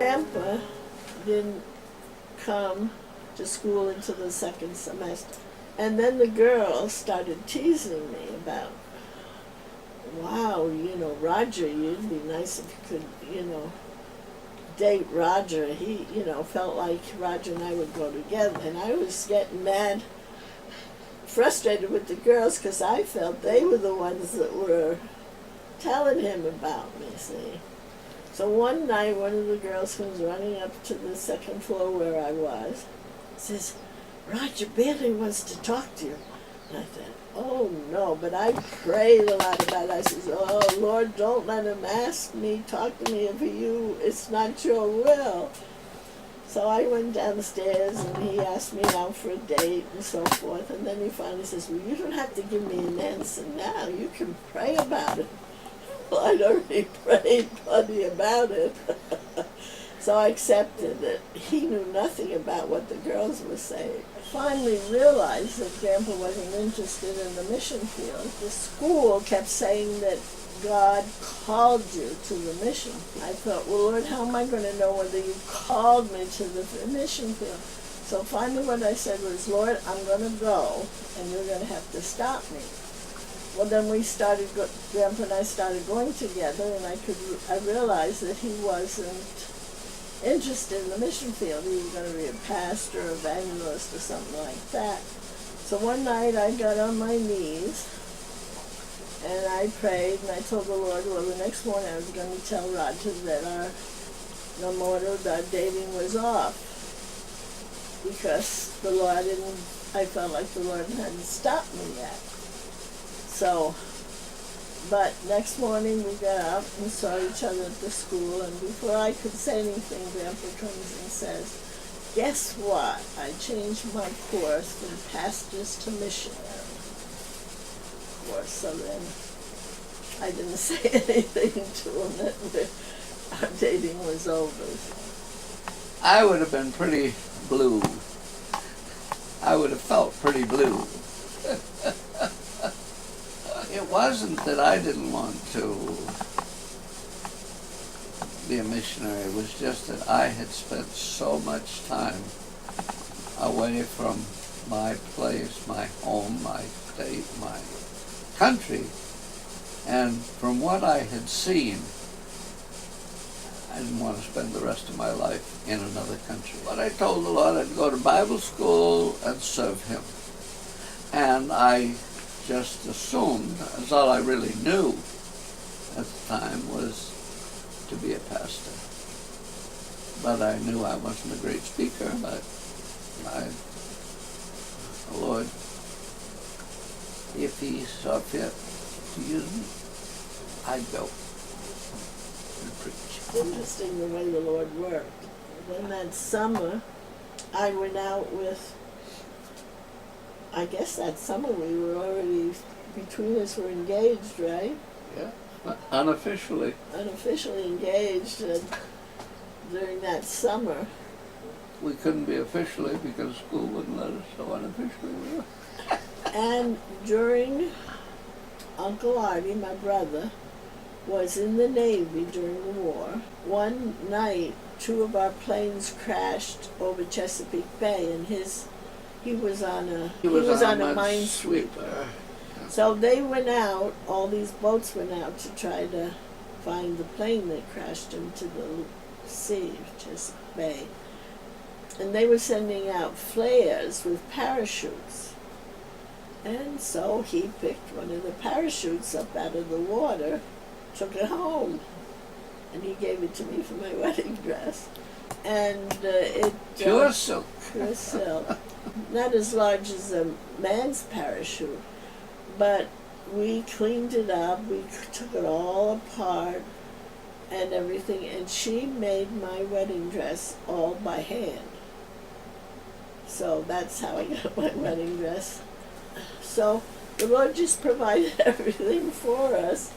Grandpa didn't come to school until the second semester. And then the girls started teasing me about, wow, Roger, you'd be nice if you could, date Roger. He, felt like Roger and I would go together. And I was getting mad, frustrated with the girls because I felt they were the ones that were telling him about me, see. So one night, one of the girls comes running up to the second floor where I was, says, Roger Bailey wants to talk to you. And I thought, oh no, but I prayed a lot about it. I said, oh Lord, don't let him ask me, talk to me if it's not your will. So I went downstairs and he asked me out for a date and so forth. And then he finally says, well, you don't have to give me an answer now. You can pray about it. Well, I'd already prayed plenty about it. So I accepted it. He knew nothing about what the girls were saying. I finally realized that Grandpa wasn't interested in the mission field. The school kept saying that God called you to the mission. I thought, well, Lord, how am I going to know whether you called me to the mission field? So finally what I said was, Lord, I'm going to go, and you're going to have to stop me. Well, then Grandpa and I started going together, and I realized that he wasn't interested in the mission field. He was going to be a pastor, evangelist, or something like that. So one night I got on my knees and I prayed and I told the Lord, well, the next morning I was going to tell Roger that our dating was off because I felt like the Lord hadn't stopped me yet. So, but next morning we got up and saw each other at the school, and before I could say anything, Grandpa comes and says, guess what? I changed my course from pastors to missionary. Of course, so then I didn't say anything to him that our dating was over. I would have been pretty blue. I would have felt pretty blue. It wasn't that I didn't want to be a missionary. It was just that I had spent so much time away from my place, my home, my state, my country. And from what I had seen, I didn't want to spend the rest of my life in another country. But I told the Lord I'd go to Bible school and serve Him. And I just assumed, as all I really knew at the time was to be a pastor. But I knew I wasn't a great speaker, but Lord, if He saw fit to use me, I'd go and preach. It's interesting the way the Lord worked. Then that summer, I went out with, I guess that summer we were already, between us were engaged, right? Yeah, unofficially. Unofficially engaged, and during that summer. We couldn't be officially because school wouldn't let us, so unofficially we were. And during, Uncle Artie, my brother, was in the Navy during the war. One night, 2 of our planes crashed over Chesapeake Bay, and he was on a minesweeper. So they went out, all these boats went out to try to find the plane that crashed into the sea, Chesapeake Bay. And they were sending out flares with parachutes. And so he picked one of the parachutes up out of the water, took it home, and he gave it to me for my wedding dress. And pure silk. Pure silk. Not as large as a man's parachute, but we cleaned it up, we took it all apart and everything, and she made my wedding dress all by hand. So that's how I got my wedding dress. So the Lord just provided everything for us,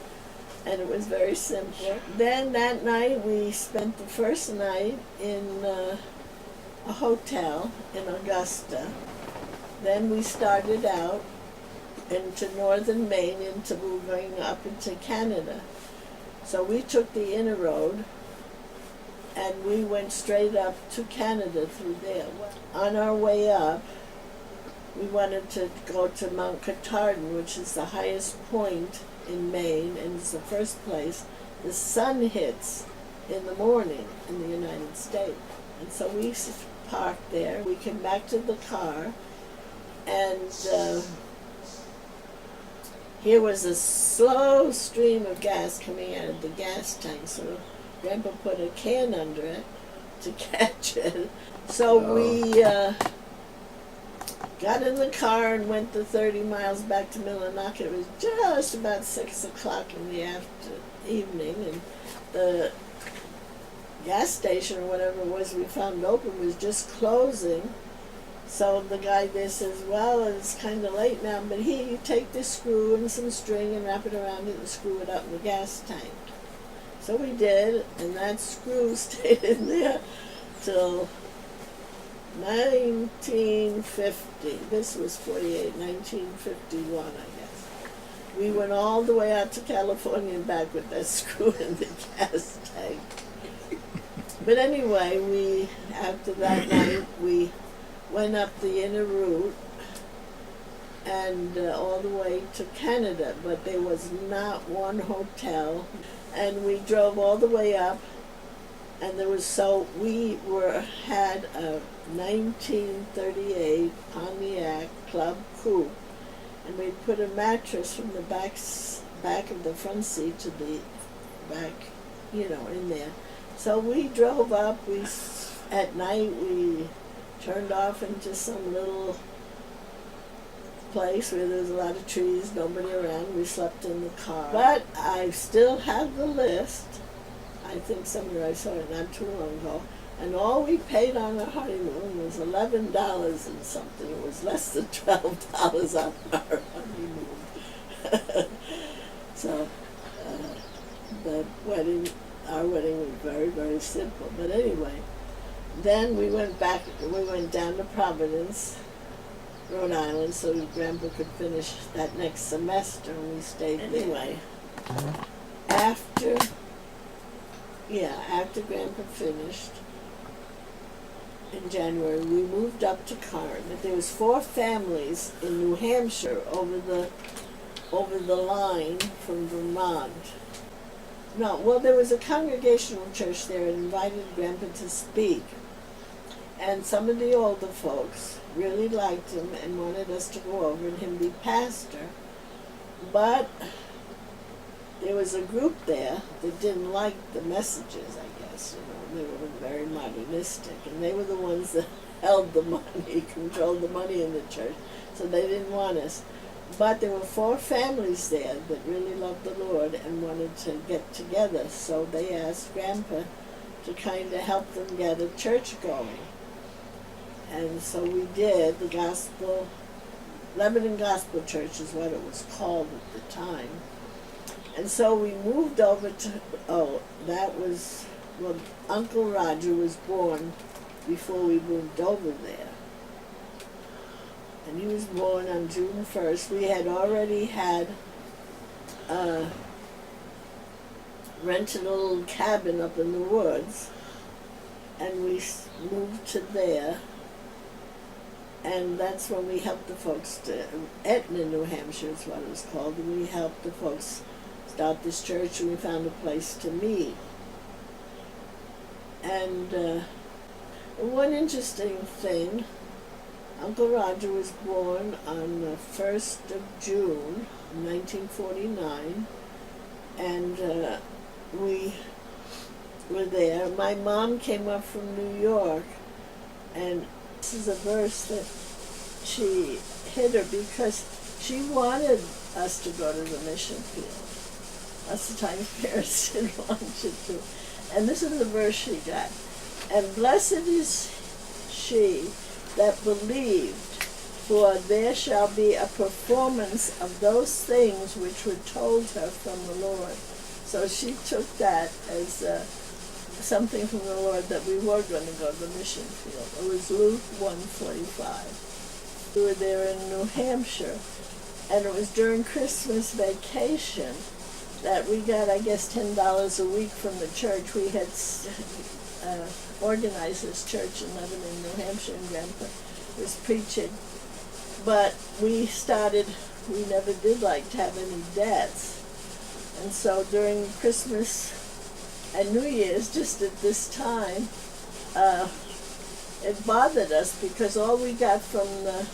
and it was very simple. Then that night we spent the first night in a hotel in Augusta. Then we started out into northern Maine, going up into Canada. So we took the inner road and we went straight up to Canada through there. On our way up, we wanted to go to Mount Katahdin, which is the highest point in Maine, and it's the first place the sun hits in the morning in the United States. And so we parked there. We came back to the car, and here was a slow stream of gas coming out of the gas tank. So Grandpa put a can under it to catch it. So we got in the car and went the 30 miles back to Millinocket. It was just about 6 o'clock in the evening, and the gas station or whatever it was we found open was just closing. So the guy there says, well, it's kind of late now, but here, you take this screw and some string and wrap it around it and screw it up in the gas tank. So we did, and that screw stayed in there till 1950. This was 48, 1951, I guess. We went all the way out to California and back with that screw in the gas tank. But anyway, after that night, we went up the inner route and all the way to Canada, but there was not one hotel. And we drove all the way up, and we had a 1938 Pontiac Club Coupe, and we put a mattress from the back of the front seat to the back, in there. So we drove up. At night we turned off into some little place where there was a lot of trees, nobody around. We slept in the car. But I still have the list. I think somewhere I saw it not too long ago. And all we paid on our honeymoon was $11 and something. It was less than $12 on our honeymoon. So our wedding was very, very simple. But anyway, then we went down to Providence, Rhode Island, so Grandpa could finish that next semester, and we stayed there. Anyway, after Grandpa finished in January, we moved up to Cairn. But there was 4 families in New Hampshire over the line from Vermont. No, well, there was a congregational church there and invited Grandpa to speak. And some of the older folks really liked him and wanted us to go over and him be pastor. But there was a group there that didn't like the messages, I guess. They were very modernistic, and they were the ones that held the money, controlled the money in the church, so they didn't want us. But there were 4 families there that really loved the Lord and wanted to get together, so they asked Grandpa to kind of help them get a church going. And so we did. Lebanon Gospel Church is what it was called at the time. And so we moved over to, Uncle Roger was born before we moved over there. And he was born on June 1st. We had already rented a little cabin up in the woods, and we moved to there. And that's when we helped the folks Etna, New Hampshire is what it was called, and we helped the folks start this church, and we found a place to meet. And one interesting thing, Uncle Roger was born on the 1st of June, 1949, and we were there. My mom came up from New York, and this is a verse that she hid her because she wanted us to go to the mission field. Lots of times parents didn't want you to. And this is the verse she got. And blessed is she that believed, for there shall be a performance of those things which were told her from the Lord. So she took that as something from the Lord that we were going to go to the mission field. It was Luke 1:45. We were there in New Hampshire, and it was during Christmas vacation that we got, I guess, $10 a week from the church. We had organized this church in Lebanon, New Hampshire, and Grandpa was preaching. But we never did like to have any debts. And so during Christmas and New Year's, just at this time, it bothered us because all we got from the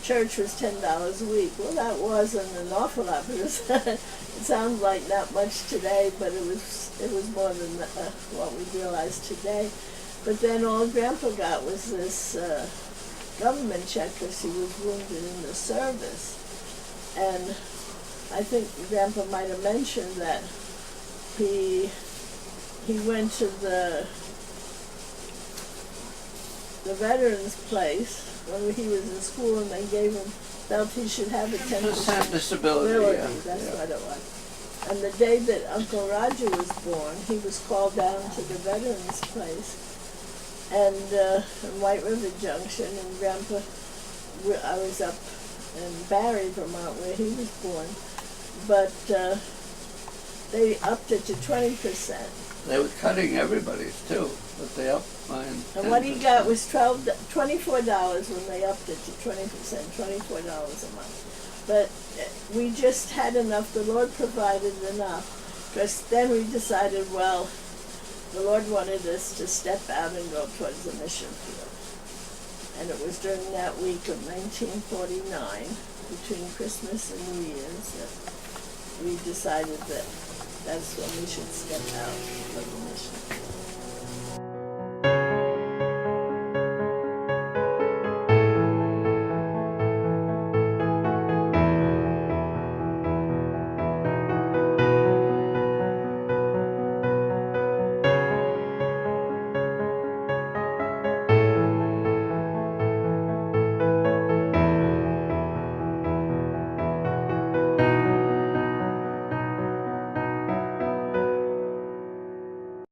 church was $10 a week. Well, that wasn't an awful lot because it sounds like not much today, but it was more than what we realize today. But then all Grandpa got was this government check because he was wounded in the service. And I think Grandpa might have mentioned that he went to the veterans place when he was in school, and they felt he should have a 10% disability. That's what it was. And the day that Uncle Roger was born, he was called down to the veterans place, and in White River Junction, and Grandpa, I was up in Barry, Vermont, where he was born, but they upped it to 20%. They were cutting everybody's too, but they upped mine. And what he got was $24 when they upped it to 20%, $24 a month. But we just had enough, the Lord provided enough, because then we decided, well, the Lord wanted us to step out and go towards the mission field. And it was during that week of 1949, between Christmas and New Year's, that we decided that that's when we should step out for the mission.